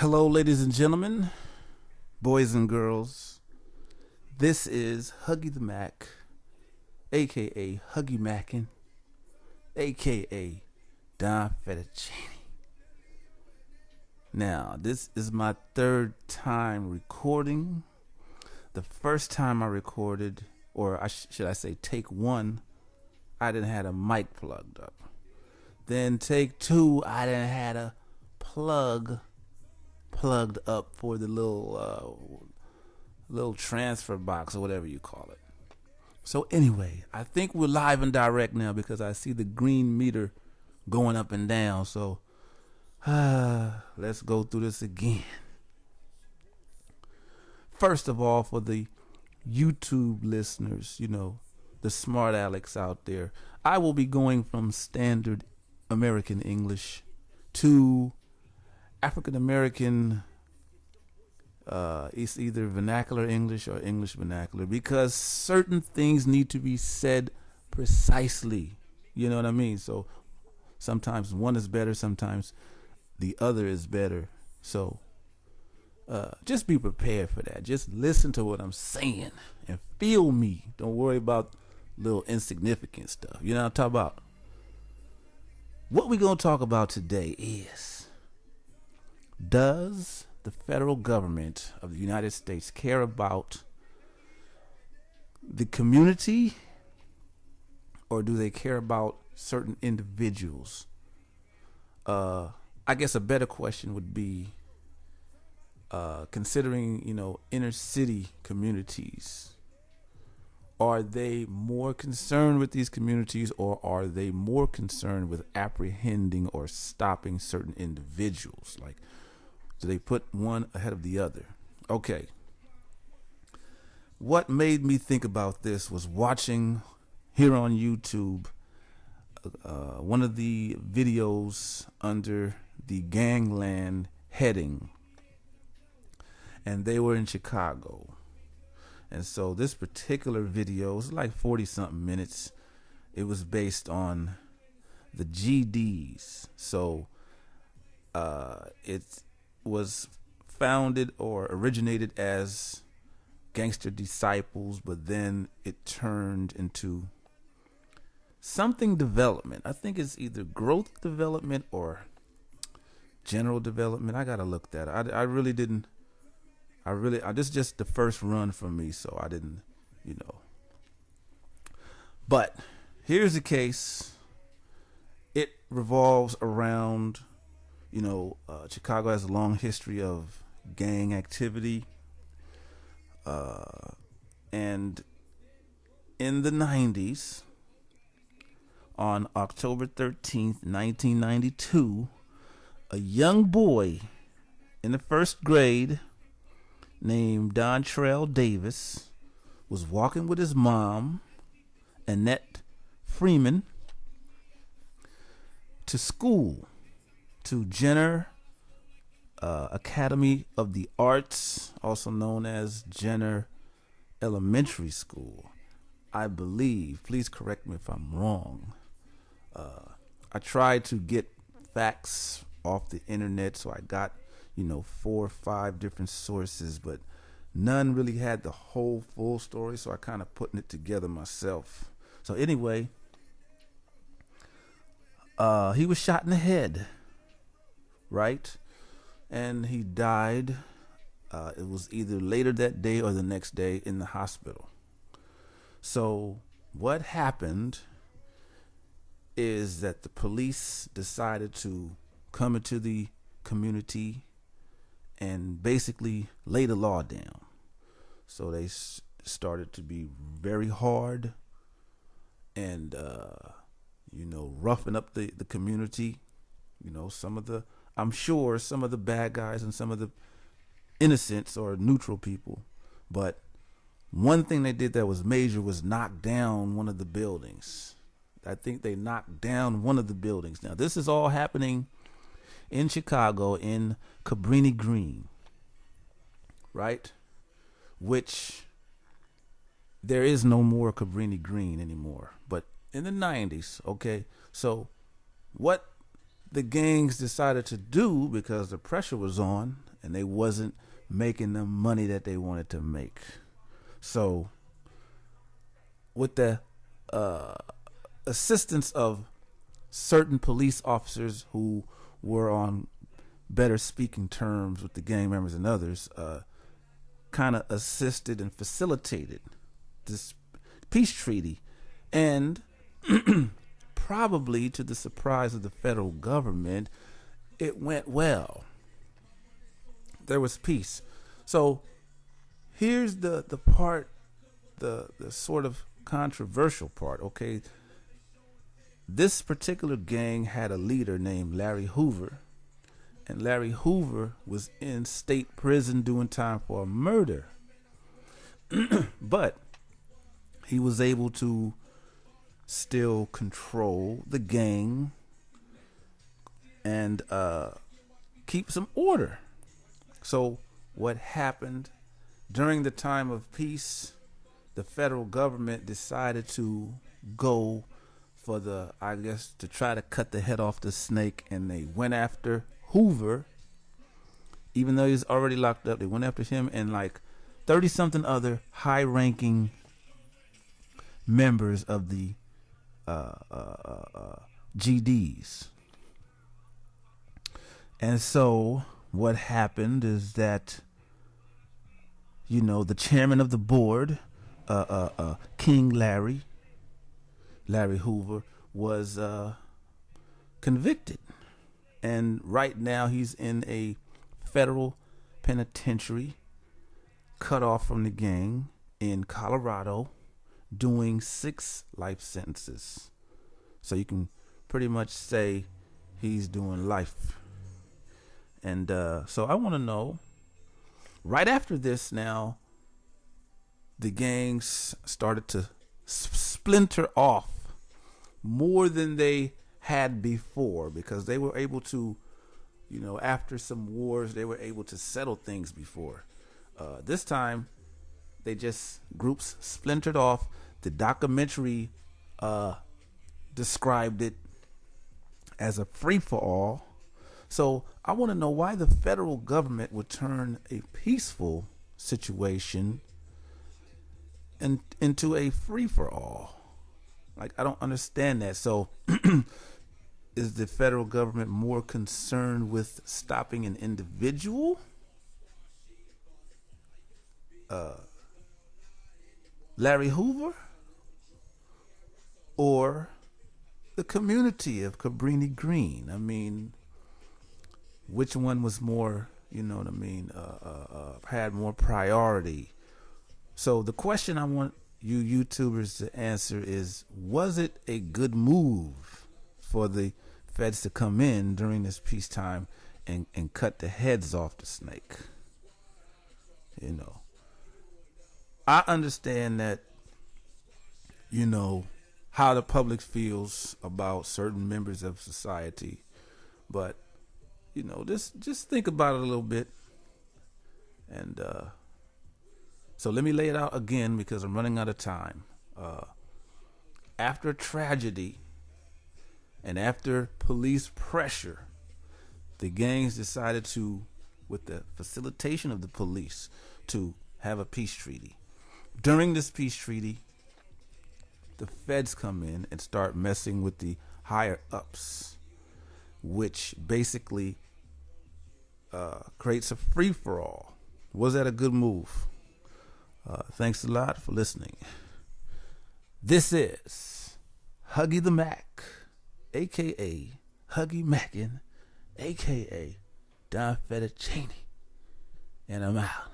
Hello, ladies and gentlemen, boys and girls. This is Huggy the Mac, aka Huggy Mackin, aka Don Fettuccine. Now, this is my third time recording. The first time I recorded, or should I say take one, I didn't have a mic plugged up. Then take two, I didn't have a plugged up for the little transfer box or whatever you call it. So anyway, I think we're live and direct now because I see the green meter going up and down. So let's go through this again. First of all, for the YouTube listeners, the smart Alex out there, I will be going from standard American English to African American, it's either vernacular English or English vernacular, because certain things need to be said precisely. You know what I mean? So sometimes one is better, sometimes the other is better. So just be prepared for that. Just listen to what I'm saying and feel me. Don't worry about little insignificant stuff. You know what I'm talking about? What we're going to talk about today is, does the federal government of the United States care about the community, or do they care about certain individuals? I guess a better question would be, considering, inner city communities, are they more concerned with these communities, or are they more concerned with apprehending or stopping certain individuals? Like, do they put one ahead of the other? Okay. What made me think about this was watching here on YouTube one of the videos under the Gangland heading, and they were in Chicago. And so this particular video was like 40 something minutes. It was based on the GDs. So it was founded or originated as Gangster Disciples, but then it turned into something development. I think it's either growth development or general development. I gotta look that up. This is just the first run for me, so I didn't, But here's the case. It revolves around, Chicago has a long history of gang activity. And in the 90s, on October 13th, 1992, a young boy in the first grade named Dontrell Davis was walking with his mom, Annette Freeman, to school, to Jenner Academy of the Arts, also known as Jenner Elementary School, I believe. Please correct me if I'm wrong. I tried to get facts off the internet, so I got 4 or 5 different sources, but none really had the whole full story, so I kind of putting it together myself. So anyway, he was shot in the head, right? And he died. It was either later that day or the next day in the hospital. So what happened is that the police decided to come into the community and basically lay the law down. So they started to be very hard and, roughing up the community. I'm sure some of the bad guys and some of the innocents or neutral people. But one thing they did that was major was knock down one of the buildings. I think they knocked down one of the buildings. Now, this is all happening in Chicago, in Cabrini Green, right? Which there is no more Cabrini Green anymore. But in the 90s, okay, so what the gangs decided to do, because the pressure was on and they wasn't making the money that they wanted to make. So with the assistance of certain police officers who were on better speaking terms with the gang members and others, kind of assisted and facilitated this peace treaty. And probably to the surprise of the federal government, it went well. There was peace. So here's the part, the sort of controversial part, okay? This particular gang had a leader named Larry Hoover, and Larry Hoover was in state prison doing time for a murder. But he was able to still control the gang and keep some order. So what happened during the time of peace, the federal government decided to go for to try to cut the head off the snake, and they went after Hoover. Even though he's already locked up, they went after him and like 30 something other high ranking members of the GDs. And so what happened is that, the chairman of the board, King Larry Hoover, was convicted. And right now he's in a federal penitentiary, cut off from the gang in Colorado, doing 6 life sentences. So you can pretty much say he's doing life. And so I want to know, right after this now, the gangs started to splinter off more than they had before, because they were able to, after some wars, they were able to settle things before. This time, groups splintered off. The documentary described it as a free-for-all. So I want to know why the federal government would turn a peaceful situation into a free-for-all. Like, I don't understand that. So is the federal government more concerned with stopping an individual? Larry Hoover? Or the community of Cabrini Green? I mean, which one was more, had more priority? So the question I want you YouTubers to answer is, was it a good move for the feds to come in during this peacetime and cut the heads off the snake? I understand that, how the public feels about certain members of society, but just think about it a little bit. And so let me lay it out again, because I'm running out of time. After tragedy and after police pressure, the gangs decided to, with the facilitation of the police, to have a peace treaty. During this peace treaty, the feds come in and start messing with the higher ups, which basically creates a free-for-all. Was that a good move? Thanks a lot for listening. This is Huggy the Mac, a.k.a. Huggy Mackin, a.k.a. Don Fettuccine, and I'm out.